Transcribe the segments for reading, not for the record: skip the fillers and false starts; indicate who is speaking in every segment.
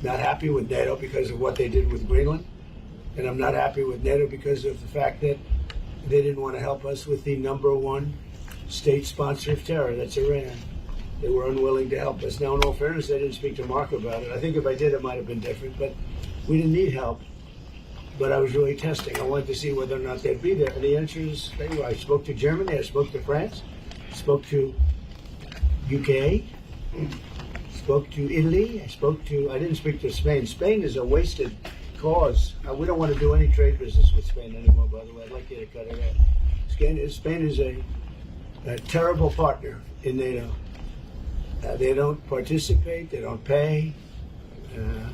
Speaker 1: not happy with NATO because of what they did with Greenland. And I'm not happy with NATO because of the fact that they didn't want to help us with the #1 state sponsor of terror, that's Iran. They were unwilling to help us. Now, in all fairness, I didn't speak to Mark about it. I think if I did, it might have been different, but we didn't need help. But I was really testing. I wanted to see whether or not they'd be there. And the answer is, I spoke to Germany, I spoke to France, I spoke to UK, spoke to Italy, I didn't speak to Spain. Spain is a wasted cause. We don't want to do any trade business with Spain anymore, by the way. I'd like you to cut it out. Spain is a terrible partner in NATO. They don't participate, they don't pay.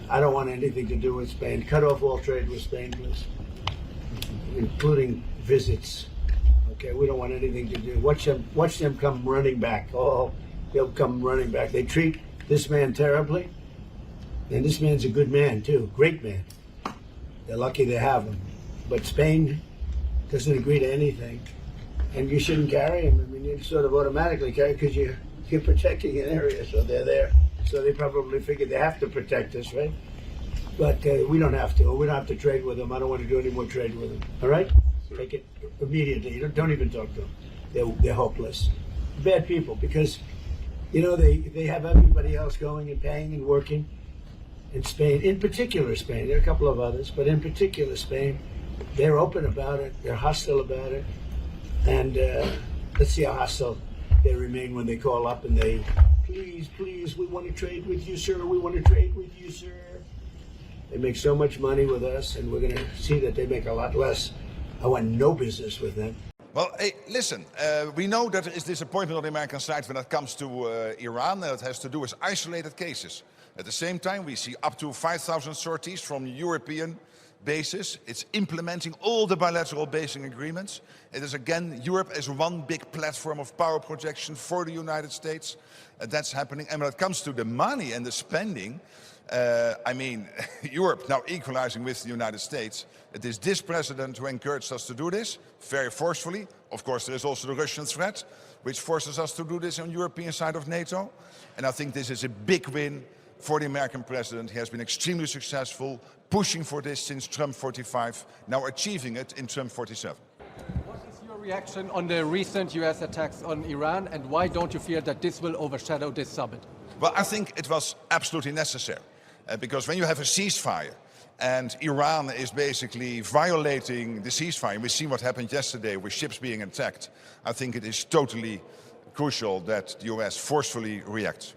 Speaker 1: I don't want anything to do with Spain. Cut off all trade with Spain, please, including visits. Okay, we don't want anything to do. Watch them come running back. Oh, they'll come running back. They treat this man terribly, and this man's a good man too, great man. They're lucky they have him. But Spain doesn't agree to anything, and you shouldn't carry him. I mean, you sort of automatically carry because you're protecting an area, so they're there. So they probably figured they have to protect us, right? But we don't have to. We don't have to trade with them. I don't want to do any more trade with them. All right? Sure. Take it immediately. Don't even talk to them. They're hopeless. Bad people because, they have everybody else going and paying and working. In Spain, in particular Spain, there are a couple of others, but in particular Spain, they're open about it. They're hostile about it. And let's see how hostile they remain when they call up and they, please, we want to trade with you, sir. We want to trade with you, sir. They make so much money with us, and we're going to see that they make a lot less. I want no business with them.
Speaker 2: Well, hey, listen, we know that there is disappointment on the American side when it comes to Iran. It has to do with isolated cases. At the same time, we see up to 5,000 sorties from European bases. It's implementing all the bilateral basing agreements. It is, again, Europe as one big platform of power projection for the United States. That's happening. And when it comes to the money and the spending, Europe now equalizing with the United States. It is this president who encouraged us to do this very forcefully. Of course, there is also the Russian threat, which forces us to do this on the European side of NATO. And I think this is a big win for the American president. He has been extremely successful, pushing for this since Trump 45, now achieving it in Trump 47.
Speaker 3: What is your reaction on the recent US attacks on Iran, and why don't you fear that this will overshadow this summit?
Speaker 2: Well, I think it was absolutely necessary, because when you have a ceasefire, and Iran is basically violating the ceasefire, we see what happened yesterday with ships being attacked, I think it is totally crucial that the US forcefully reacts.